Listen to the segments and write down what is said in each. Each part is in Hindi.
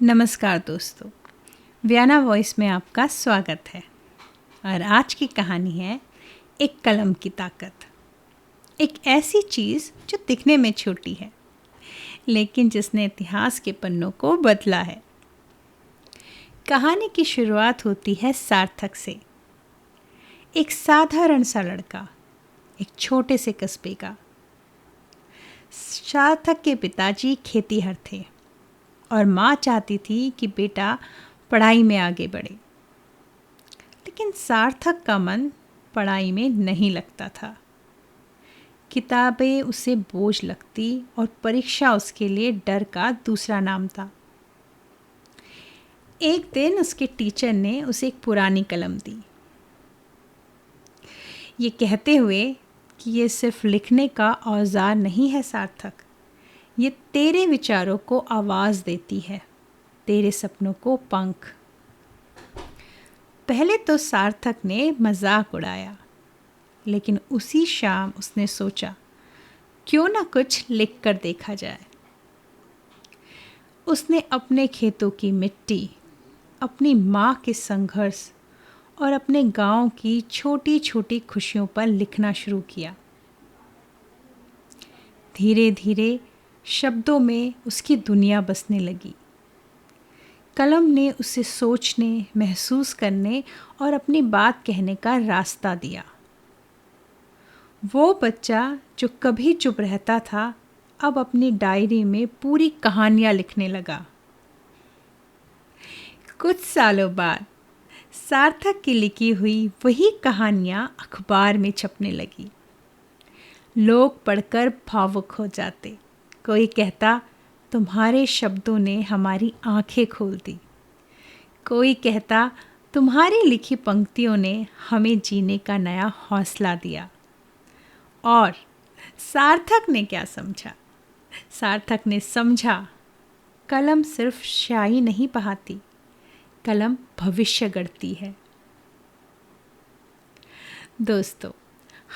नमस्कार दोस्तों, वियाना वॉइस में आपका स्वागत है। और आज की कहानी है एक कलम की ताकत। एक ऐसी चीज़ जो दिखने में छोटी है लेकिन जिसने इतिहास के पन्नों को बदला है। कहानी की शुरुआत होती है सार्थक से। एक साधारण सा लड़का, एक छोटे से कस्बे का। सार्थक के पिताजी खेतीहर थे और माँ चाहती थी कि बेटा पढ़ाई में आगे बढ़े। लेकिन सार्थक का मन पढ़ाई में नहीं लगता था। किताबें उसे बोझ लगती और परीक्षा उसके लिए डर का दूसरा नाम था। एक दिन उसके टीचर ने उसे एक पुरानी कलम दी, ये कहते हुए कि ये सिर्फ लिखने का औजार नहीं है सार्थक, ये तेरे विचारों को आवाज़ देती है, तेरे सपनों को पंख। पहले तो सार्थक ने मजाक उड़ाया, लेकिन उसी शाम उसने सोचा क्यों ना कुछ लिख कर देखा जाए। उसने अपने खेतों की मिट्टी, अपनी माँ के संघर्ष और अपने गांव की छोटी छोटी खुशियों पर लिखना शुरू किया। धीरे धीरे शब्दों में उसकी दुनिया बसने लगी। कलम ने उसे सोचने, महसूस करने और अपनी बात कहने का रास्ता दिया। वो बच्चा जो कभी चुप रहता था, अब अपनी डायरी में पूरी कहानियाँ लिखने लगा। कुछ सालों बाद सार्थक की लिखी हुई वही कहानियाँ अखबार में छपने लगी। लोग पढ़कर भावुक हो जाते। कोई कहता, तुम्हारे शब्दों ने हमारी आंखें खोल दी। कोई कहता, तुम्हारी लिखी पंक्तियों ने हमें जीने का नया हौसला दिया। और सार्थक ने क्या समझा? सार्थक ने समझा, कलम सिर्फ स्याही नहीं बहाती, कलम भविष्य गढ़ती है। दोस्तों,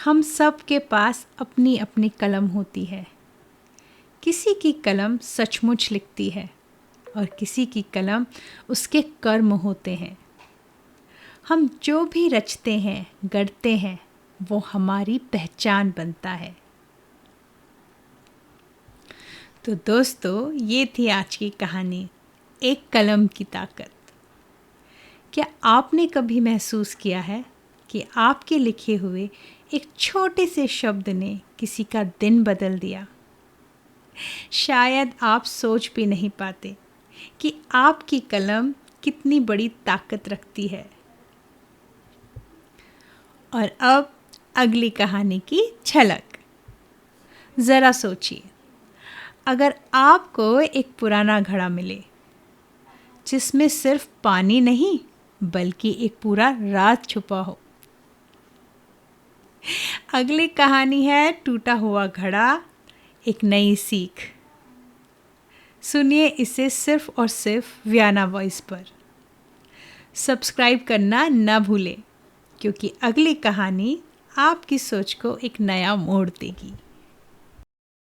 हम सब के पास अपनी अपनी कलम होती है। किसी की कलम सचमुच लिखती है और किसी की कलम उसके कर्म होते हैं। हम जो भी रचते हैं, गढ़ते हैं, वो हमारी पहचान बनता है। तो दोस्तों, ये थी आज की कहानी, एक कलम की ताकत। क्या आपने कभी महसूस किया है कि आपके लिखे हुए एक छोटे से शब्द ने किसी का दिन बदल दिया? शायद आप सोच भी नहीं पाते कि आपकी कलम कितनी बड़ी ताकत रखती है। और अब अगली कहानी की झलक। ज़रा सोचिए, अगर आपको एक पुराना घड़ा मिले जिसमें सिर्फ पानी नहीं बल्कि एक पूरा राज छुपा हो। अगली कहानी है टूटा हुआ घड़ा, एक नई सीख। सुनिए इसे सिर्फ और सिर्फ वियाना वॉइस पर। सब्सक्राइब करना ना भूलें, क्योंकि अगली कहानी आपकी सोच को एक नया मोड़ देगी।